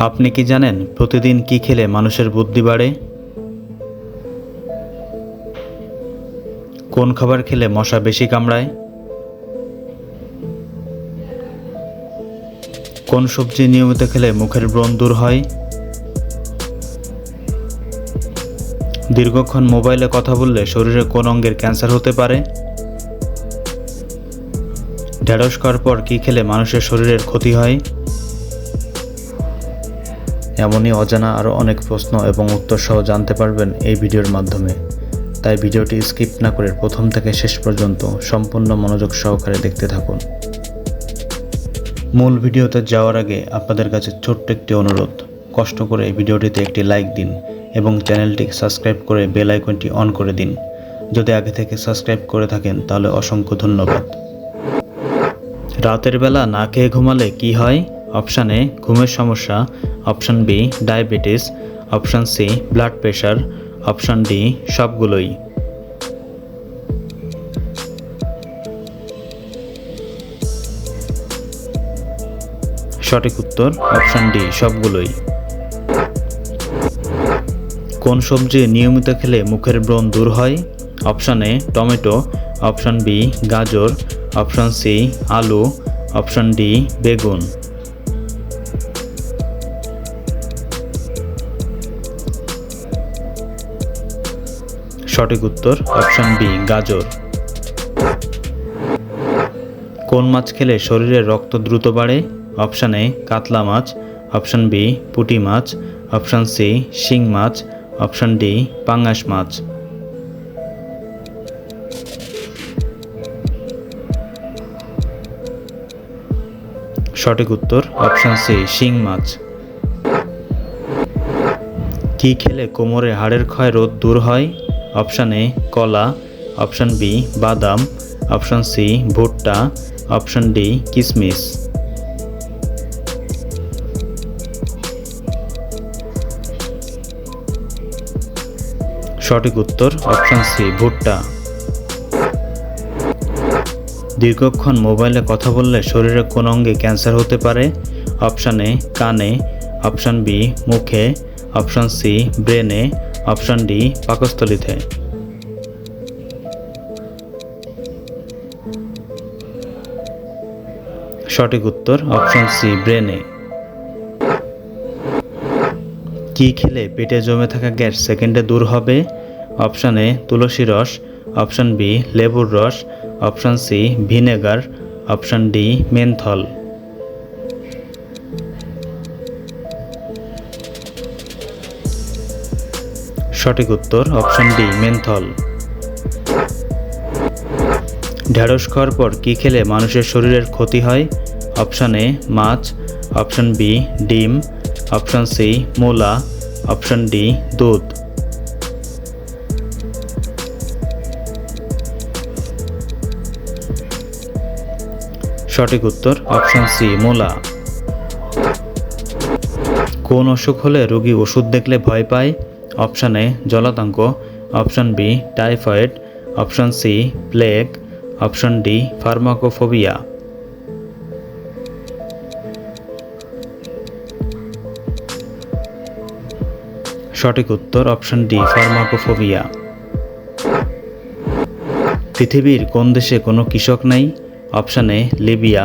আপনি কি জানেন প্রতিদিন কি খেলে মানুষের বুদ্ধি বাড়ে? কোন খাবার খেলে মশা বেশি কামড়ায়? কোন সবজি নিয়মিত খেলে মুখের ব্রণ দূর হয়? দীর্ঘক্ষণ মোবাইলে কথা বললে শরীরের কোন অঙ্গের ক্যান্সার হতে পারে? ঢেঁড়স খাওয়ার পর কি খেলে মানুষের শরীরের ক্ষতি হয়? এমনই অজানা আরও অনেক প্রশ্ন এবং উত্তর সহ জানতে পারবেন এই ভিডিওর মাধ্যমে। তাই ভিডিওটি স্কিপ না করে প্রথম থেকে শেষ পর্যন্ত সম্পূর্ণ মনোযোগ সহকারে দেখতে থাকুন। মূল ভিডিওতে যাওয়ার আগে আপনাদের কাছে ছোট্ট একটি অনুরোধ, কষ্ট করে এই ভিডিওটিতে একটি লাইক দিন এবং চ্যানেলটি সাবস্ক্রাইব করে বেল আইকনটি অন করে দিন। যদি আগে থেকে সাবস্ক্রাইব করে থাকেন তাহলে অসংখ্য ধন্যবাদ। রাতের বেলা না খেয়ে ঘুমালে কি হয়? অপশান এ ঘুমের সমস্যা, option B diabetes, option C blood pressure, option D সবগুলোই। সঠিক উত্তর অপশান ডি সবগুলোই। কোন সবজি নিয়মিত খেলে মুখের ব্রণ দূর হয়? Option A tomato, option B গাজর, অপশান সি আলু, অপশান ডি বেগুন। সঠিক উত্তর অপশান বি গাজর। কোন মাছ খেলে শরীরে রক্ত দ্রুত বাড়ে? অপশান এ কাতলা মাছ, অপশান বি পুঁটি মাছ, অপশান সি শিং মাছ, অপশান ডি পাঙ্গাস মাছ। সঠিক উত্তর অপশান সি শিং মাছ। কি খেলে কোমরে হাড়ের ক্ষয় রোধ দূর হয়? অপশান এ কলা, অপশান বি বাদাম, অপশান সি ভুট্টা, অপশান ডি কিশমিশ। সঠিক উত্তর অপশান সি ভুট্টা। দীর্ঘক্ষণ মোবাইলে কথা বললে শরীরের কোন অঙ্গে ক্যান্সার হতে পারে? অপশান এ কানে, অপশান বি মুখে, অপশান সি ব্রেনে, অপশান ডি পাকস্থলীতে। সঠিক উত্তর অপশান সি ব্রেনে। কি খেলে পেটে জমে থাকা গ্যাস সেকেন্ডে দূর হবে? অপশান এ তুলসী রস, অপশান বি লেবুর রস, option C vinegar, option D menthol. সঠিক উত্তর অপশান ডি মেন্থল। ঢেঁড়স খাওয়ার পর কি খেলে মানুষের শরীরের ক্ষতি হয়? অপশান এ মাছ, অপশান বি ডিম, অপশান সি মূলা, অপশান ডি দুধ। সঠিক উত্তর অপশান সি মূলা। কোন অসুখ হলে রোগী ওষুধ দেখলে ভয় পায়? অপশান এ জলাতঙ্ক, option B typhoid, option C plague, option D pharmacophobia. সঠিক উত্তর অপশান ডি ফার্মাকোফোবিয়া। পৃথিবীর কোন দেশে কোনো কৃষক নাই? Option A Libya,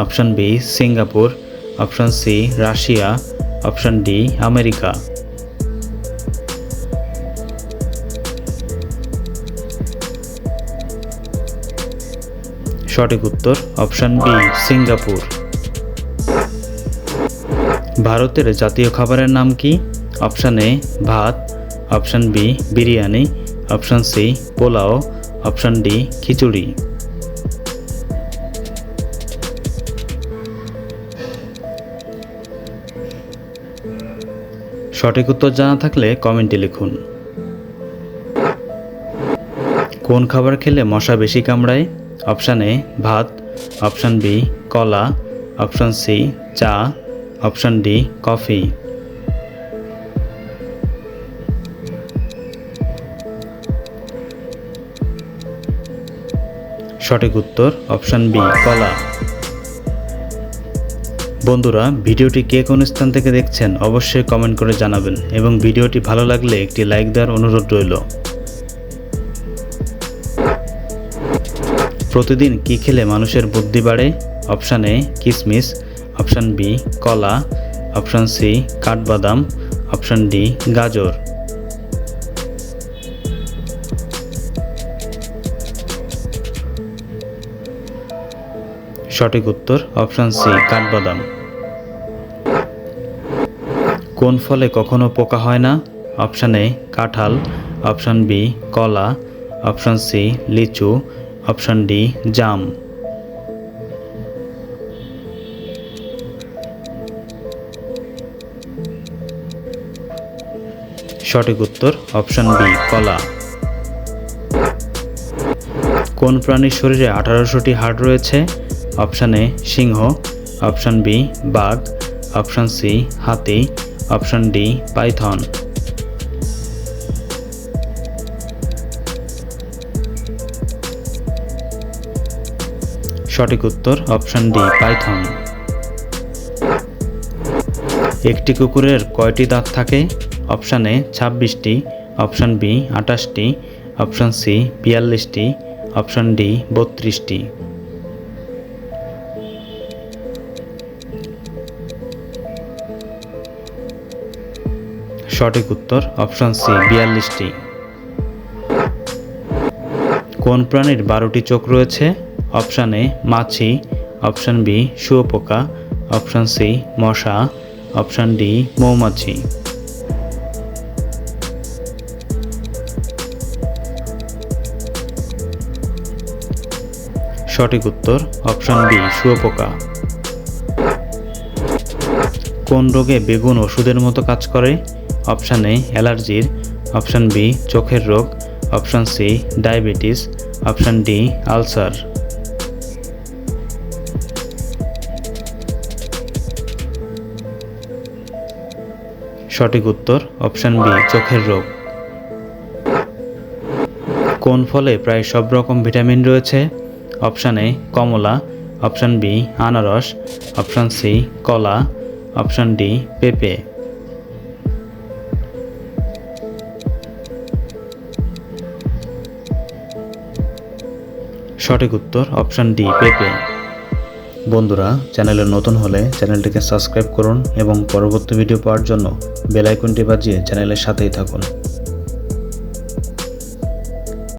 option B Singapore, option C Russia, option D America. সঠিক উত্তর অপশান বি সিঙ্গাপুর। ভারতের জাতীয় খাবারের নাম কি? অপশান এ ভাত, option B biryani, option C pulao, option D khichdi. সঠিক উত্তর জানা থাকলে কমেন্টে লিখুন। কোন খাবার খেলে মশা বেশি কামড়ায়? অপশান এ ভাত, অপশান বি কলা, অপশান সি চা, অপশান ডি কফি। সঠিক উত্তর অপশান বি কলা। বন্ধুরা, ভিডিওটি কে কোন স্থান থেকে দেখছেন অবশ্যই কমেন্ট করে জানাবেন এবং ভিডিওটি ভালো লাগলে একটি লাইক দেওয়ার অনুরোধ রইল। প্রতিদিন কি খেলে মানুষের বুদ্ধি বাড়ে? অপশান এ কিশমিশ, অপশান বি কলা, অপশান সি কাঠবাদাম, অপশান ডি গাজর। সঠিক উত্তর অপশান সি কাঠবাদাম। কোন ফলে কখনো পোকা হয় না? অপশান এ কাঁঠাল, অপশান বি কলা, অপশান সি লিচু, অপশান ডি জাম। সঠিক উত্তর অপশান বি কলা। কোন প্রাণীর শরীরে 1800টি হাড় রয়েছে? অপশান এ সিংহ, অপশান বি বাঘ, অপশান সি হাতি, অপশান ডি পাইথন। সঠিক উত্তর অপশান ডি পাইথন। একটি কুকুরের কয়টি দাঁত থাকে? অপশান এ 26টি, অপশান বি 28টি, অপশান সি 42টি, অপশান ডি 32টি। সঠিক উত্তর অপশান সি 42টি। কোন প্রাণীর 12টি চোখ রয়েছে? অপশান এ মাছি, অপশান বি শুঁয়োপোকা, অপশান সি মশা, অপশান ডি মৌমাছি। সঠিক উত্তর অপশান বি শুঁয়োপোকা। কোন রোগে বেগুন ওষুধের মতো কাজ করে? অপশান এ অ্যালার্জির, অপশান বি চোখের রোগ, option C diabetes, option D ulcer. সঠিক উত্তর অপশান বি চোখের রোগ। কোন ফলে প্রায় সব রকম ভিটামিন রয়েছে? অপশান এ কমলা, অপশান বি আনারস, অপশান সি কলা, অপশান ডি পেঁপে। সঠিক উত্তর অপশান ডি পেঁপে। বন্ধুরা, চ্যানেলে নতুন হলে চ্যানেলটিকে সাবস্ক্রাইব করুন এবং পরবর্তী ভিডিও পাওয়ার জন্য বেল আইকনটি বাজিয়ে চ্যানেলের সাথেই থাকুন।